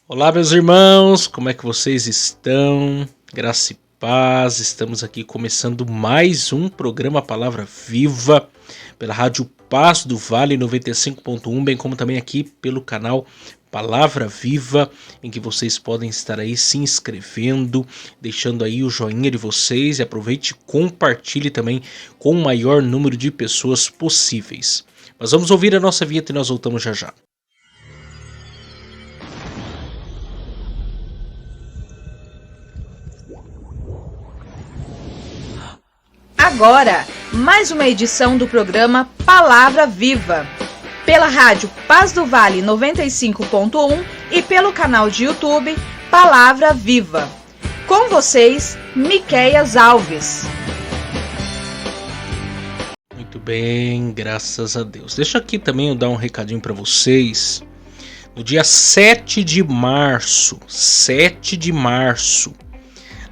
Olá, meus irmãos, como é que vocês estão? Graça e paz, estamos aqui começando mais um programa Palavra Viva pela Rádio Paz do Vale 95.1, bem como também aqui pelo canal Palavra Viva, em que vocês podem estar aí se inscrevendo, deixando aí o joinha de vocês e aproveite e compartilhe também com o maior número de pessoas possíveis. Mas vamos ouvir a nossa vinheta e nós voltamos já já. Agora, mais uma edição do programa Palavra Viva, pela rádio Paz do Vale 95.1 e pelo canal de YouTube Palavra Viva. Com vocês, Miqueias Alves. Muito bem, graças a Deus. Deixa aqui também eu dar um recadinho para vocês. No dia 7 de março,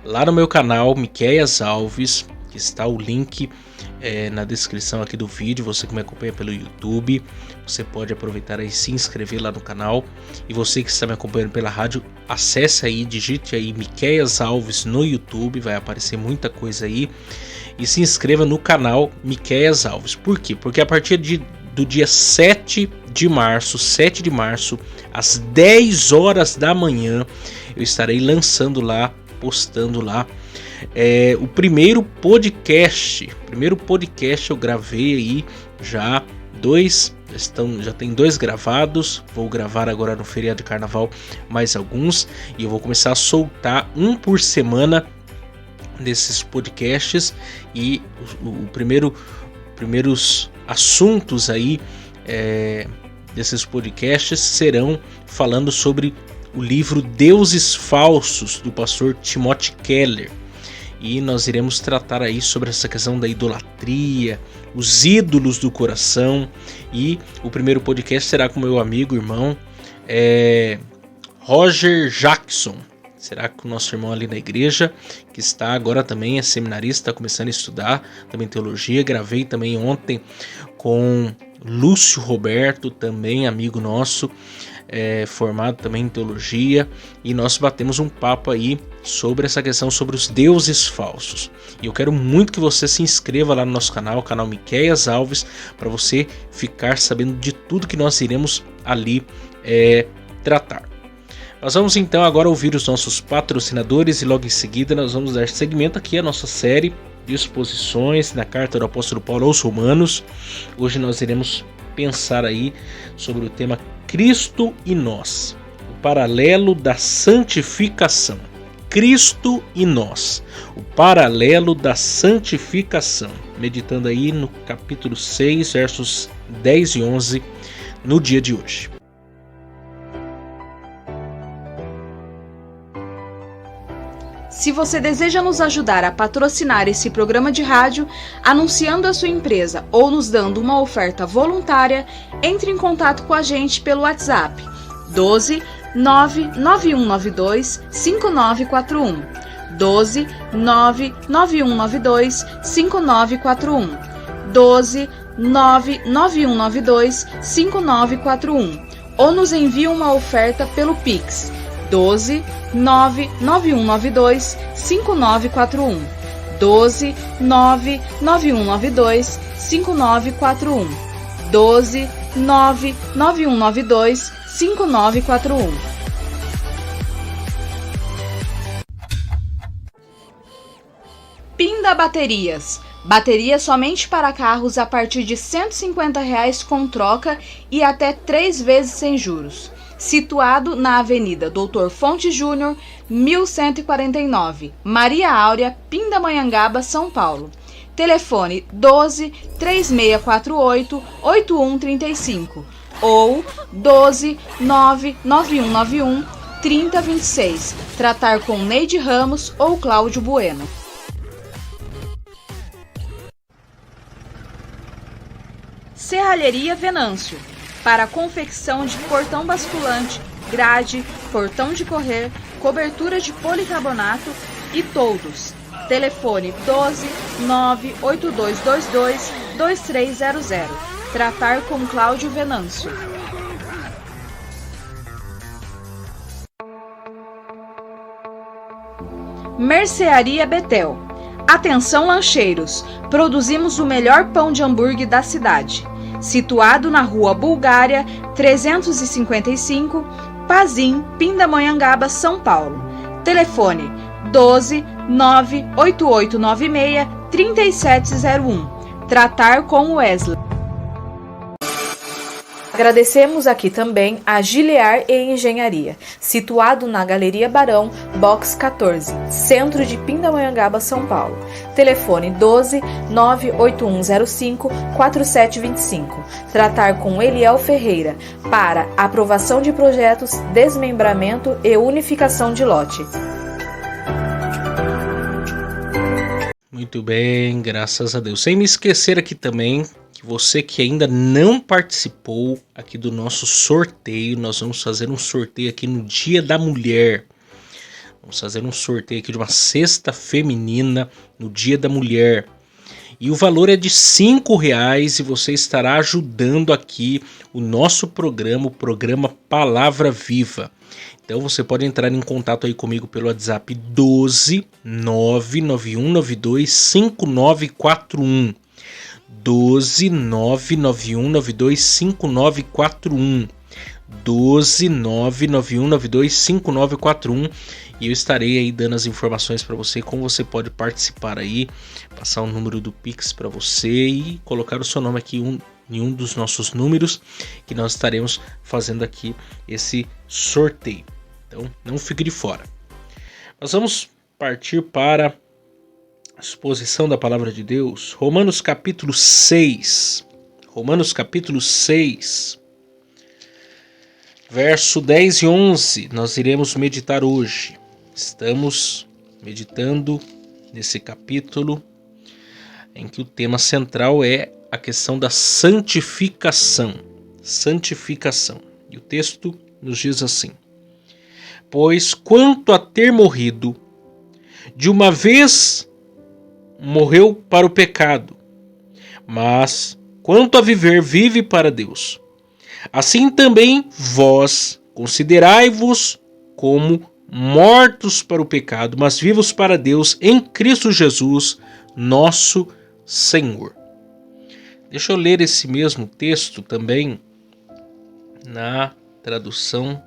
lá no meu canal Miqueias Alves, que está o link na descrição aqui do vídeo, você que me acompanha pelo YouTube, você pode aproveitar aí e se inscrever lá no canal. E você que está me acompanhando pela rádio, acesse aí, digite aí Miqueias Alves no YouTube, vai aparecer muita coisa aí. E se inscreva no canal Miqueias Alves. Por quê? Porque a partir do dia 7 de março, às 10 horas da manhã, eu estarei lançando lá, postando lá, o primeiro podcast eu gravei aí, já tem 2 gravados, vou gravar agora no feriado de carnaval mais alguns, e eu vou começar a soltar um por semana desses podcasts, e primeiros assuntos aí desses podcasts serão falando sobre o livro Deuses Falsos, do pastor Timothy Keller. E nós iremos tratar aí sobre essa questão da idolatria, os ídolos do coração. E o primeiro podcast será com meu amigo, irmão, Roger Jackson. Será com o nosso irmão ali na igreja, que está agora também, é seminarista, está começando a estudar também teologia. Gravei também ontem com Lúcio Roberto, também amigo nosso, formado também em teologia, e nós batemos um papo aí sobre essa questão, sobre os deuses falsos. E eu quero muito que você se inscreva lá no nosso canal, o canal Miqueias Alves, para você ficar sabendo de tudo que nós iremos ali tratar. Nós vamos então agora ouvir os nossos patrocinadores e logo em seguida nós vamos dar seguimento aqui à nossa série de exposições na carta do apóstolo Paulo aos Romanos. Hoje nós iremos pensar aí sobre o tema Cristo e nós, o paralelo da santificação. Cristo e nós, o paralelo da santificação. Meditando aí no capítulo 6, versos 10 e 11, no dia de hoje. Se você deseja nos ajudar a patrocinar esse programa de rádio, anunciando a sua empresa ou nos dando uma oferta voluntária, entre em contato com a gente pelo WhatsApp 12 99192 5941, 12 99192 5941, 12 99192 5941, ou nos envie uma oferta pelo Pix 12 99192 5941, 12 99192 5941, 12 99192 5941. Pinda Baterias. Bateria somente para carros a partir de R$ 150 com troca e até 3 vezes sem juros. Situado na Avenida Doutor Fonte Júnior, 1149, Maria Áurea, Pindamonhangaba, São Paulo. Telefone 12 3648 8135 ou 12 99191 3026. Tratar com Neide Ramos ou Cláudio Bueno. Serralheria Venâncio. Para a confecção de portão basculante, grade, portão de correr, cobertura de policarbonato e toldos. Telefone 12 98222 2300. Tratar com Cláudio Venâncio. Mercearia Betel. Atenção lancheiros, produzimos o melhor pão de hambúrguer da cidade. Situado na Rua Bulgária, 355, Pazim, Pindamonhangaba, São Paulo. Telefone 12 98896 3701. Tratar com Wesley. Agradecemos aqui também a Gilear e Engenharia, situado na Galeria Barão, Box 14, centro de Pindamonhangaba, São Paulo. Telefone 12 98105 4725. Tratar com Eliel Ferreira para aprovação de projetos, desmembramento e unificação de lote. Muito bem, graças a Deus. Sem me esquecer aqui também que você que ainda não participou aqui do nosso sorteio, nós vamos fazer um sorteio aqui no Dia da Mulher. Vamos fazer um sorteio aqui de uma cesta feminina no Dia da Mulher. E o valor é de R$5 e você estará ajudando aqui o nosso programa, o programa Palavra Viva. Então você pode entrar em contato aí comigo pelo WhatsApp 12 99192 5941. 12 99192 5941. 12 99192 5941. E eu estarei aí dando as informações para você, como você pode participar aí, passar o número do Pix para você e colocar o seu nome aqui em um dos nossos números que nós estaremos fazendo aqui esse sorteio. Então não fique de fora. Nós vamos partir para a exposição da palavra de Deus. Romanos capítulo 6. Romanos capítulo 6. Verso 10 e 11, nós iremos meditar hoje. Estamos meditando nesse capítulo em que o tema central é a questão da santificação. Santificação. E o texto nos diz assim: pois quanto a ter morrido, de uma vez morreu para o pecado, mas quanto a viver, vive para Deus. Assim também vós considerai-vos como mortos para o pecado, mas vivos para Deus em Cristo Jesus, nosso Senhor. Deixa eu ler esse mesmo texto também na tradução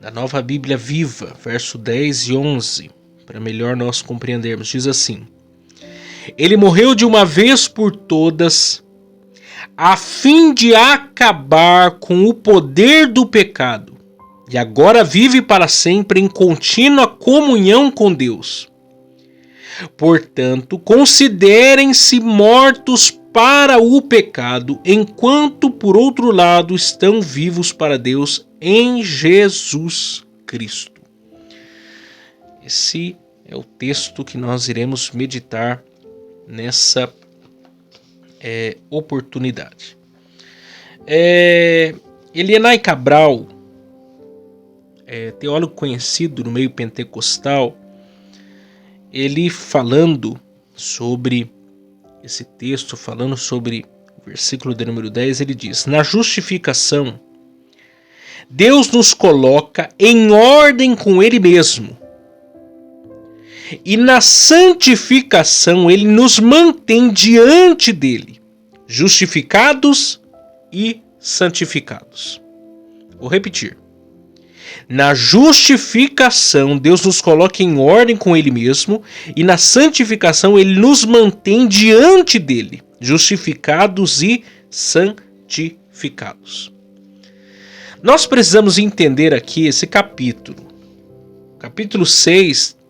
da Nova Bíblia Viva, verso 10 e 11, para melhor nós compreendermos. Diz assim: ele morreu de uma vez por todas, a fim de acabar com o poder do pecado, e agora vive para sempre em contínua comunhão com Deus. Portanto, considerem-se mortos para o pecado, enquanto, por outro lado, estão vivos para Deus em Jesus Cristo. Esse é o texto que nós iremos meditar nessa oportunidade. Elienay Cabral, teólogo conhecido no meio pentecostal, ele falando sobre esse texto, falando sobre o versículo de número 10, ele diz: na justificação, Deus nos coloca em ordem com Ele mesmo. E na santificação, Ele nos mantém diante dEle, justificados e santificados. Vou repetir. Na justificação, Deus nos coloca em ordem com Ele mesmo, e na santificação, Ele nos mantém diante dEle, justificados e santificados. Nós precisamos entender aqui esse capítulo. Capítulo 6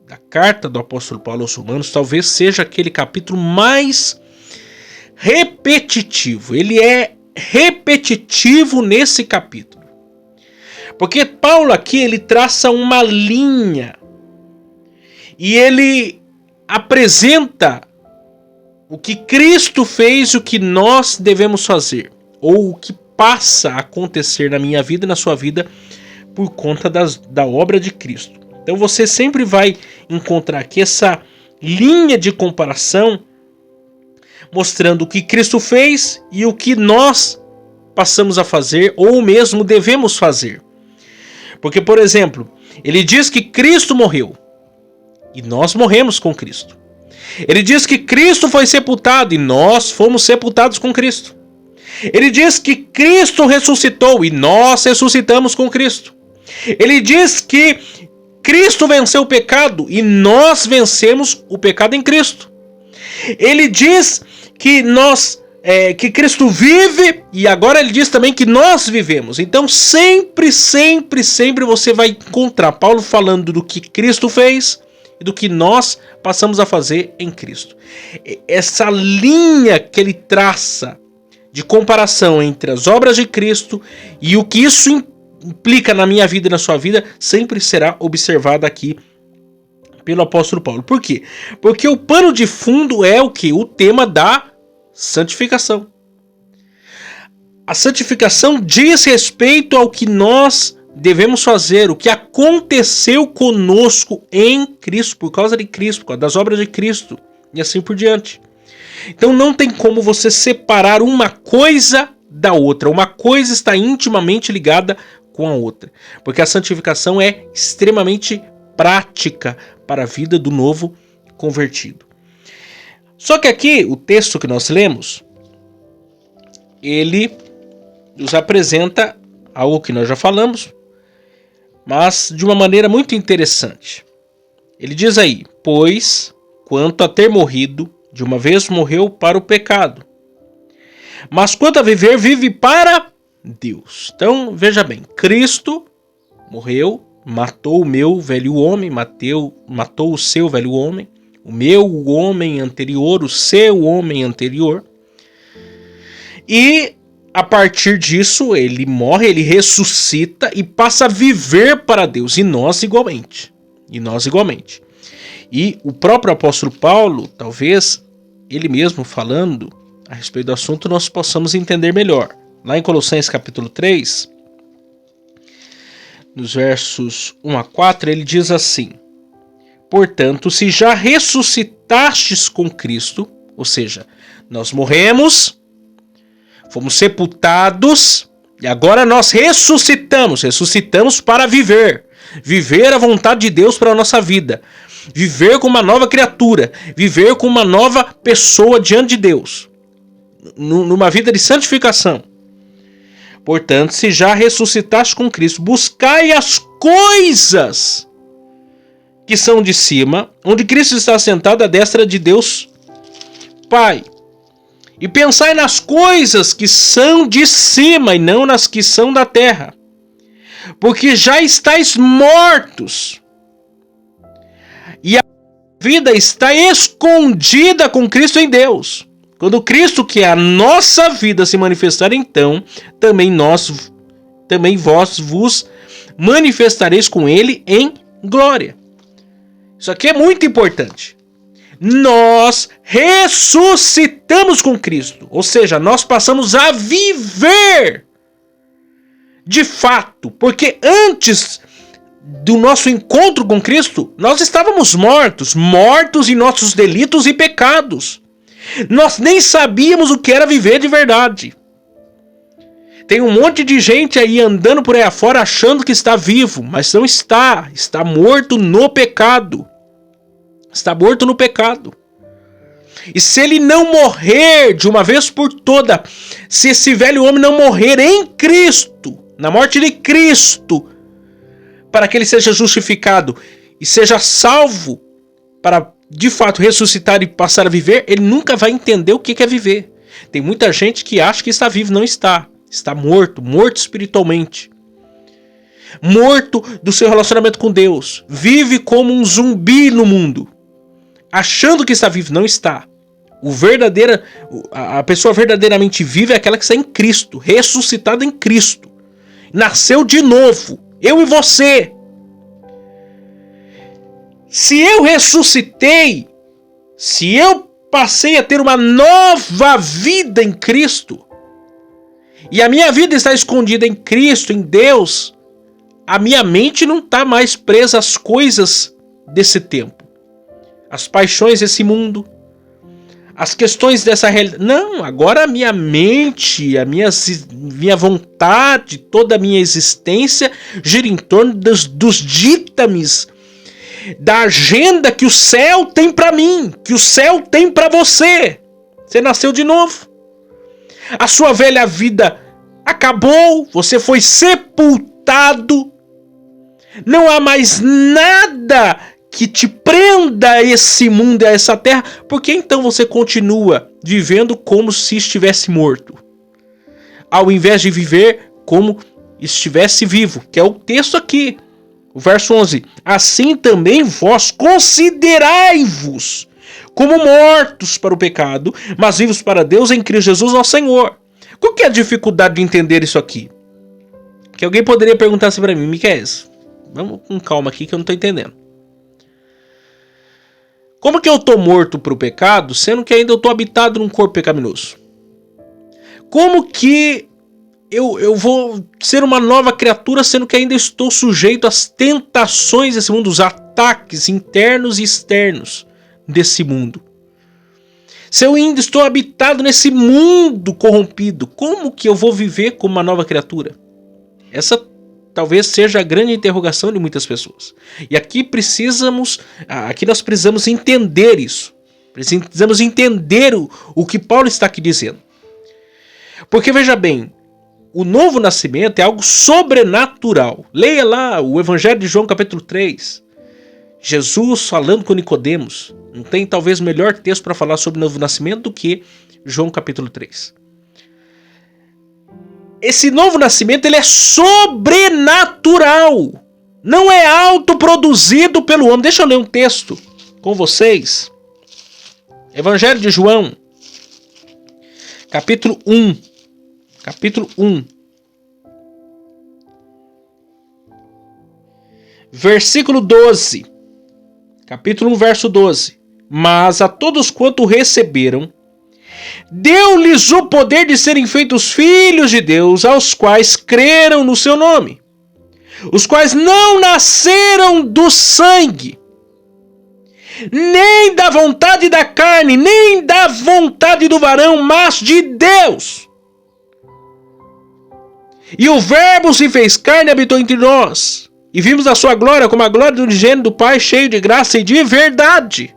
da carta do apóstolo Paulo aos Romanos talvez seja aquele capítulo mais repetitivo. Ele é repetitivo nesse capítulo. Porque Paulo aqui ele traça uma linha e ele apresenta o que Cristo fez e o que nós devemos fazer, ou o que passa a acontecer na minha vida e na sua vida por conta da obra de Cristo. Então você sempre vai encontrar aqui essa linha de comparação mostrando o que Cristo fez e o que nós passamos a fazer ou mesmo devemos fazer. Porque, por exemplo, Ele diz que Cristo morreu e nós morremos com Cristo. Ele diz que Cristo foi sepultado e nós fomos sepultados com Cristo. Ele diz que Cristo ressuscitou e nós ressuscitamos com Cristo. Ele diz que Cristo venceu o pecado e nós vencemos o pecado em Cristo. Ele diz que que Cristo vive e agora ele diz também que nós vivemos. Então sempre você vai encontrar Paulo falando do que Cristo fez e do que nós passamos a fazer em Cristo. Essa linha que ele traça de comparação entre as obras de Cristo e o que isso implica na minha vida e na sua vida sempre será observada aqui pelo apóstolo Paulo. Por quê? Porque o pano de fundo é o que? O tema da santificação. A santificação diz respeito ao que nós devemos fazer, o que aconteceu conosco em Cristo, por causa de Cristo, por causa das obras de Cristo e assim por diante. Então não tem como você separar uma coisa da outra. Uma coisa está intimamente ligada com a outra, porque a santificação é extremamente prática para a vida do novo convertido. Só que aqui, o texto que nós lemos, ele nos apresenta algo que nós já falamos, mas de uma maneira muito interessante. Ele diz aí, pois, quanto a ter morrido, de uma vez morreu para o pecado, mas quanto a viver, vive para Deus. Então, veja bem, Cristo morreu, matou o meu velho homem, matou o seu velho homem, o meu homem anterior, o seu homem anterior. E a partir disso ele morre, ele ressuscita e passa a viver para Deus. E nós igualmente. E o próprio apóstolo Paulo, talvez ele mesmo falando a respeito do assunto, nós possamos entender melhor. Lá em Colossenses capítulo 3, nos versos 1 a 4, ele diz assim: portanto, se já ressuscitastes com Cristo, ou seja, nós morremos, fomos sepultados e agora nós ressuscitamos para viver a vontade de Deus para a nossa vida, viver com uma nova criatura, viver com uma nova pessoa diante de Deus, numa vida de santificação. Portanto, se já ressuscitaste com Cristo, buscai as coisas que são de cima, onde Cristo está sentado à destra de Deus Pai. E pensai nas coisas que são de cima e não nas que são da terra, porque já estáis mortos e a vida está escondida com Cristo em Deus. Quando Cristo, que é a nossa vida, se manifestar, então também vós vos manifestareis com ele em glória. Isso aqui é muito importante. Nós ressuscitamos com Cristo, ou seja, nós passamos a viver de fato, porque antes do nosso encontro com Cristo, nós estávamos mortos em nossos delitos e pecados. Nós nem sabíamos o que era viver de verdade. Tem um monte de gente aí andando por aí afora achando que está vivo, mas não está. Está morto no pecado. Está morto no pecado. E se ele não morrer de uma vez por toda, se esse velho homem não morrer em Cristo, na morte de Cristo, para que ele seja justificado e seja salvo para de fato ressuscitar e passar a viver, ele nunca vai entender o que é viver. Tem muita gente que acha que está vivo, não está. Está morto espiritualmente. Morto do seu relacionamento com Deus. Vive como um zumbi no mundo, achando que está vivo, não está. A pessoa verdadeiramente viva é aquela que está em Cristo, ressuscitada em Cristo. Nasceu de novo, eu e você. Se eu ressuscitei, se eu passei a ter uma nova vida em Cristo, e a minha vida está escondida em Cristo, em Deus, a minha mente não está mais presa às coisas desse tempo, às paixões desse mundo, as questões dessa realidade. Não, agora a minha mente, minha vontade, toda a minha existência gira em torno dos ditames, da agenda que o céu tem para mim, que o céu tem para você. Você nasceu de novo. A sua velha vida acabou, você foi sepultado. Não há mais nada que te prenda a esse mundo, a essa terra. Por que então você continua vivendo como se estivesse morto, ao invés de viver como estivesse vivo? Que é o texto aqui, o verso 11. Assim também vós considerai-vos como mortos para o pecado, mas vivos para Deus em Cristo Jesus nosso Senhor. Qual que é a dificuldade de entender isso aqui? Que alguém poderia perguntar assim para mim: Miquel, vamos com calma aqui que eu não estou entendendo. Como que eu estou morto para o pecado, sendo que ainda eu estou habitado num corpo pecaminoso? Como que eu vou ser uma nova criatura, sendo que ainda estou sujeito às tentações desse mundo, os ataques internos e externos desse mundo? Se eu ainda estou habitado nesse mundo corrompido, como que eu vou viver como uma nova criatura? Essa talvez seja a grande interrogação de muitas pessoas. E aqui nós precisamos entender isso. Precisamos entender o que Paulo está aqui dizendo. Porque veja bem, o novo nascimento é algo sobrenatural. Leia lá o Evangelho de João capítulo 3. Jesus falando com Nicodemos. Não tem talvez melhor texto para falar sobre o novo nascimento do que João capítulo 3. Esse novo nascimento ele é sobrenatural. Não é autoproduzido pelo homem. Deixa eu ler um texto com vocês. Evangelho de João, capítulo 1. Capítulo 1. Versículo 12. Capítulo 1, verso 12. Mas a todos quanto receberam, deu-lhes o poder de serem feitos filhos de Deus, aos quais creram no seu nome, os quais não nasceram do sangue, nem da vontade da carne, nem da vontade do varão, mas de Deus. E o Verbo se fez carne e habitou entre nós, e vimos a sua glória como a glória do unigênito do Pai, cheio de graça e de verdade.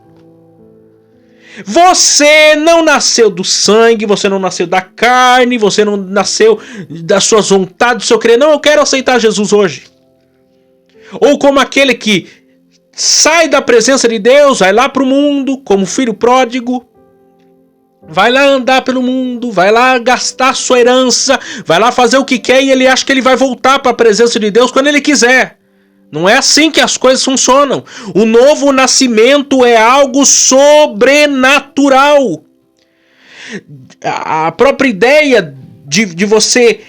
Você não nasceu do sangue, você não nasceu da carne, você não nasceu das suas vontades, do seu querer. Não, eu quero aceitar Jesus hoje. Ou como aquele que sai da presença de Deus, vai lá para o mundo, como filho pródigo, vai lá andar pelo mundo, vai lá gastar sua herança, vai lá fazer o que quer e ele acha que ele vai voltar para a presença de Deus quando ele quiser. Não é assim que as coisas funcionam. O novo nascimento é algo sobrenatural. A própria ideia de você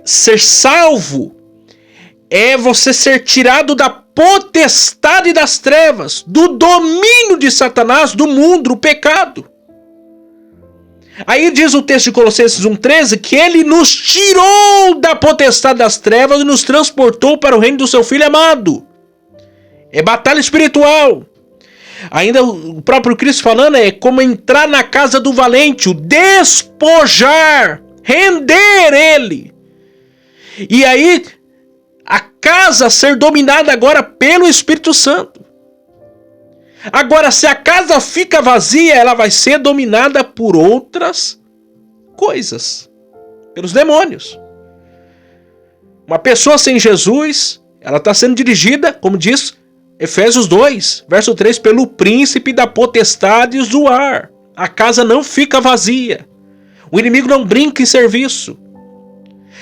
ser salvo é você ser tirado da potestade das trevas, do domínio de Satanás, do mundo, do pecado. Aí diz o texto de Colossenses 1,13 que ele nos tirou da potestade das trevas e nos transportou para o reino do seu Filho amado. É batalha espiritual. Ainda o próprio Cristo falando é como entrar na casa do valente, o despojar, render ele. E aí a casa ser dominada agora pelo Espírito Santo. Agora, se a casa fica vazia, ela vai ser dominada por outras coisas, pelos demônios. Uma pessoa sem Jesus, ela está sendo dirigida, como diz Efésios 2, verso 3, pelo príncipe da potestade do ar. A casa não fica vazia. O inimigo não brinca em serviço.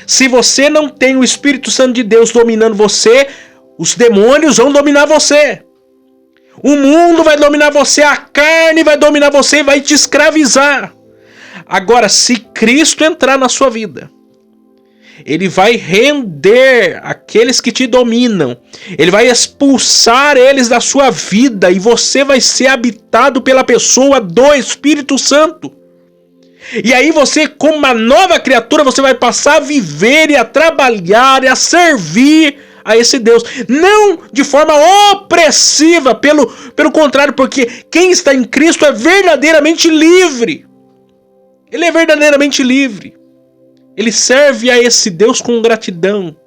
Se você não tem o Espírito Santo de Deus dominando você, os demônios vão dominar você. O mundo vai dominar você, a carne vai dominar você e vai te escravizar. Agora, se Cristo entrar na sua vida, ele vai render aqueles que te dominam. Ele vai expulsar eles da sua vida e você vai ser habitado pela pessoa do Espírito Santo. E aí você, como uma nova criatura, você vai passar a viver e a trabalhar e a servir a esse Deus. Não de forma opressiva, pelo contrário, porque quem está em Cristo é verdadeiramente livre. Ele é verdadeiramente livre. Ele serve a esse Deus com gratidão,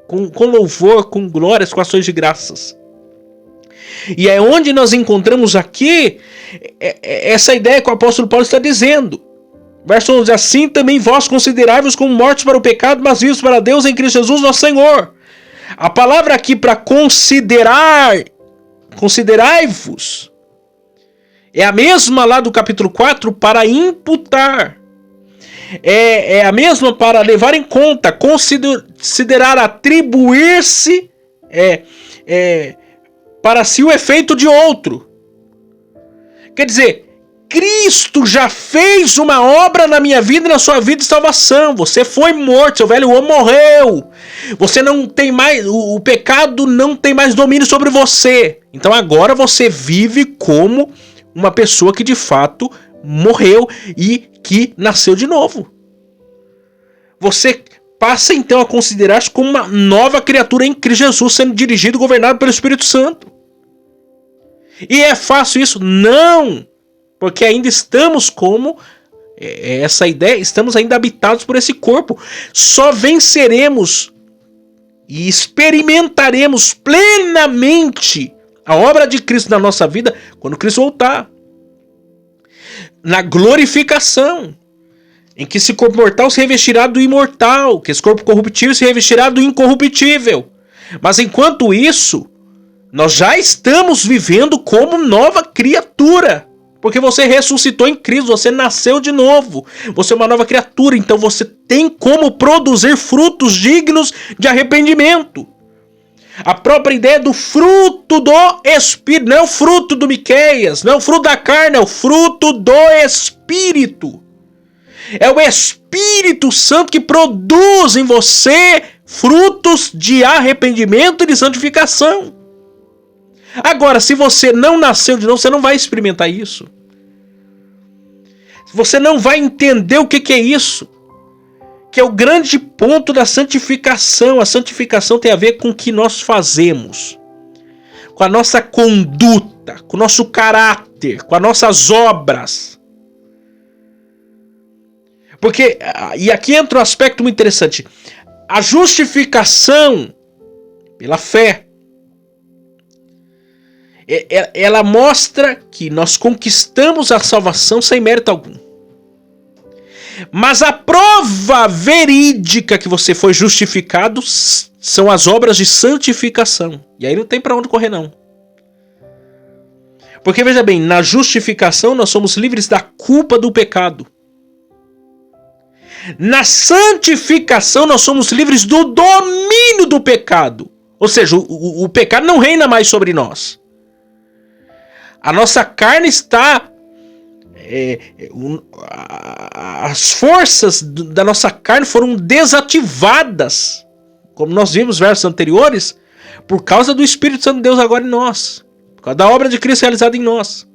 com louvor, com glórias, com ações de graças. E é onde nós encontramos aqui essa ideia que o apóstolo Paulo está dizendo. Verso 11, assim também vós considerai-vos como mortos para o pecado, mas vivos para Deus em Cristo Jesus nosso Senhor. A palavra aqui para considerai-vos, é a mesma lá do capítulo 4 para imputar. É a mesma para levar em conta, considerar, atribuir-se para si o efeito de outro. Quer dizer, Cristo já fez uma obra na minha vida e na sua vida de salvação. Você foi morto, seu velho homem morreu. Você não tem mais, o pecado não tem mais domínio sobre você. Então agora você vive como uma pessoa que de fato morreu e que nasceu de novo. Você passa então a considerar-se como uma nova criatura em Cristo Jesus, sendo dirigido e governado pelo Espírito Santo. E é fácil isso? Não! Porque ainda estamos como essa ideia, estamos ainda habitados por esse corpo. Só venceremos e experimentaremos plenamente a obra de Cristo na nossa vida quando Cristo voltar. Na glorificação, em que esse corpo mortal se revestirá do imortal, que esse corpo corruptível se revestirá do incorruptível. Mas enquanto isso, nós já estamos vivendo como nova criatura. Porque você ressuscitou em Cristo, você nasceu de novo. Você é uma nova criatura, então você tem como produzir frutos dignos de arrependimento. A própria ideia do fruto do Espírito, não é o fruto do Miqueias, não é o fruto da carne, é o fruto do Espírito. É o Espírito Santo que produz em você frutos de arrependimento e de santificação. Agora, se você não nasceu de novo, você não vai experimentar isso. Você não vai entender o que é isso. Que é o grande ponto da santificação. A santificação tem a ver com o que nós fazemos. Com a nossa conduta, com o nosso caráter, com as nossas obras. Porque, e aqui entra um aspecto muito interessante. A justificação pela fé, ela mostra que nós conquistamos a salvação sem mérito algum. Mas a prova verídica que você foi justificado são as obras de santificação. E aí não tem para onde correr não. Porque veja bem, na justificação nós somos livres da culpa do pecado. Na santificação nós somos livres do domínio do pecado. Ou seja, o pecado não reina mais sobre nós. A nossa carne está... as forças da nossa carne foram desativadas, como nós vimos nos versos anteriores, por causa do Espírito Santo de Deus agora em nós. Por causa da obra de Cristo realizada em nós.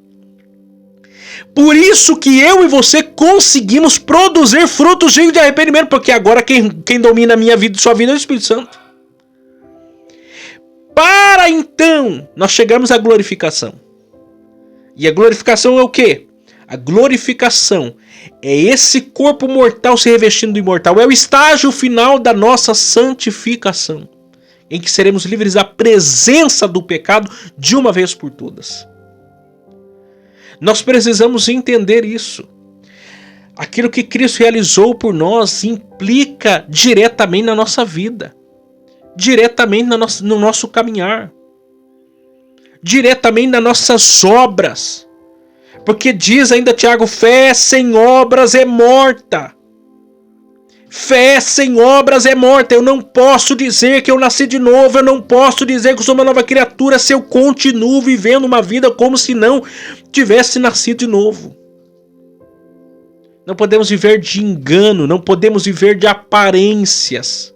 Por isso que eu e você conseguimos produzir frutos dignos de arrependimento, porque agora quem domina a minha vida e sua vida é o Espírito Santo. Para então nós chegamos à glorificação. E a glorificação é o quê? A glorificação é esse corpo mortal se revestindo do imortal. É o estágio final da nossa santificação, em que seremos livres da presença do pecado de uma vez por todas. Nós precisamos entender isso. Aquilo que Cristo realizou por nós implica diretamente na nossa vida, diretamente no nosso caminhar, diretamente nas nossas obras. Porque diz ainda Tiago, fé sem obras é morta. Fé sem obras é morta. Eu não posso dizer que eu nasci de novo, eu não posso dizer que eu sou uma nova criatura se eu continuo vivendo uma vida como se não tivesse nascido de novo. Não podemos viver de engano, não podemos viver de aparências.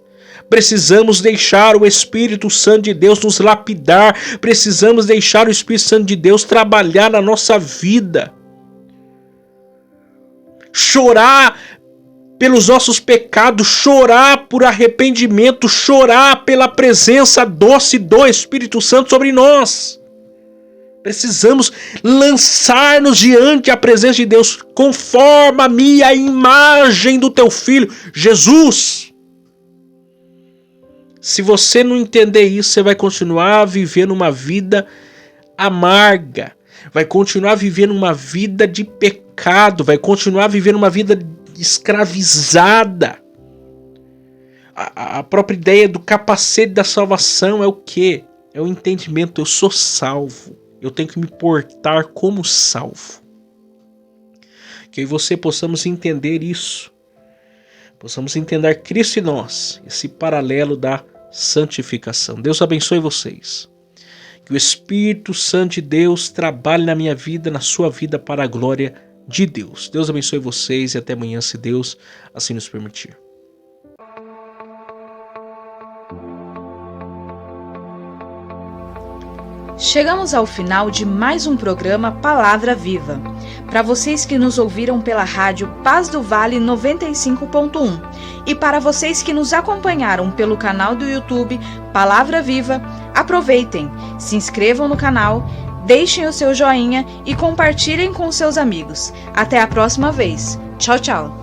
Precisamos deixar o Espírito Santo de Deus nos lapidar. Precisamos deixar o Espírito Santo de Deus trabalhar na nossa vida. Chorar pelos nossos pecados, chorar por arrependimento, chorar pela presença doce do Espírito Santo sobre nós. Precisamos lançar-nos diante a presença de Deus. Conforma-me à imagem do teu Filho, Jesus. Se você não entender isso, você vai continuar vivendo uma vida amarga. Vai continuar vivendo uma vida de pecado. Vai continuar vivendo uma vida escravizada. A própria ideia do capacete da salvação é o quê? É o entendimento, eu sou salvo. Eu tenho que me portar como salvo. Que eu e você possamos entender isso. Possamos entender Cristo em nós. Esse paralelo da santificação. Deus abençoe vocês. Que o Espírito Santo de Deus trabalhe na minha vida, na sua vida, para a glória de Deus. Deus abençoe vocês e até amanhã, se Deus assim nos permitir. Chegamos ao final de mais um programa Palavra Viva. Para vocês que nos ouviram pela rádio Paz do Vale 95.1 e para vocês que nos acompanharam pelo canal do YouTube Palavra Viva, aproveitem, se inscrevam no canal, deixem o seu joinha e compartilhem com seus amigos. Até a próxima vez. Tchau, tchau!